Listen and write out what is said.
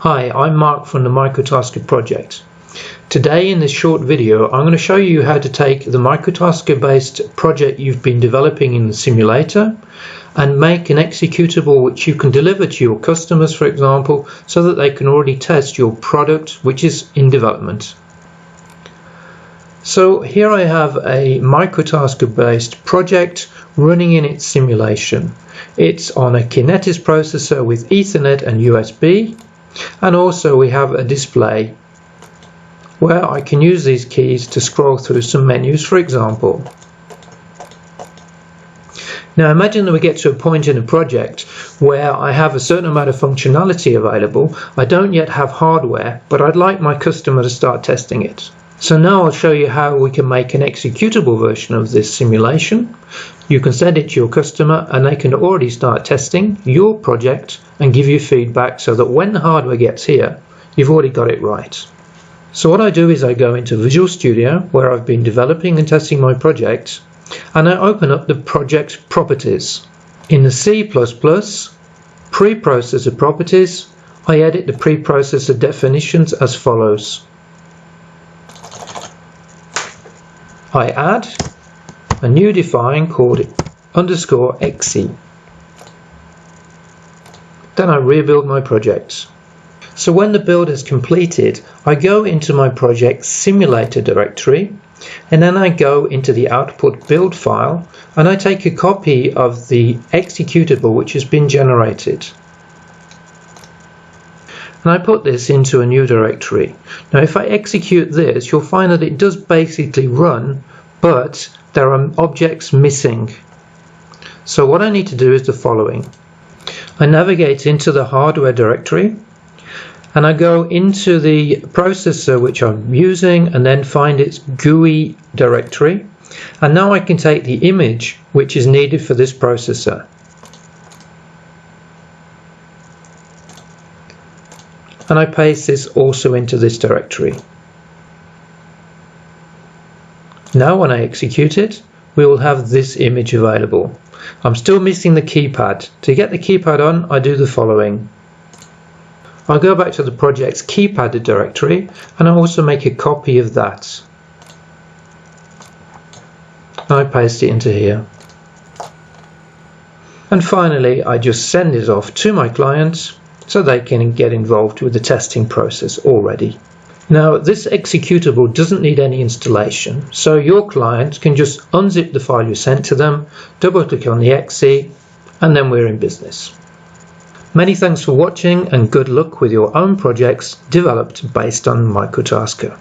Hi, I'm Mark from the µTasker project. Today in this short video I'm going to show you how to take the µTasker based project you've been developing in the simulator and make an executable which you can deliver to your customers, for example, so that they can already test your product which is in development. So here I have a µTasker based project running in its simulation. It's on a Kinetis processor with Ethernet and USB. And also we have a display where I can use these keys to scroll through some menus, for example. Now imagine that we get to a point in a project where I have a certain amount of functionality available. I don't yet have hardware, but I'd like my customer to start testing it. So now I'll show you how we can make an executable version of this simulation. You can send it to your customer and they can already start testing your project and give you feedback so that when the hardware gets here, you've already got it right. So what I do is I go into Visual Studio where I've been developing and testing my project, and I open up the project properties. In the C++ preprocessor properties, I edit the preprocessor definitions as follows. I add a new define called _exe. Then I rebuild my project. So when the build is completed, I go into my project simulator directory, and then I go into the output build file and I take a copy of the executable which has been generated. And I put this into a new directory. Now if I execute this, you'll find that it does basically run, but there are objects missing. So what I need to do is the following. I navigate into the hardware directory and I go into the processor which I'm using and then find its GUI directory. And now I can take the image which is needed for this processor. And I paste this also into this directory. Now when I execute it, we will have this image available. I'm still missing the keypad. To get the keypad on, I do the following. I'll go back to the project's keypad directory and I also make a copy of that. And I paste it into here. And finally, I just send it off to my clients so they can get involved with the testing process already. Now this executable doesn't need any installation, so your client can just unzip the file you sent to them, double click on the exe, and then we're in business. Many thanks for watching and good luck with your own projects developed based on µTasker.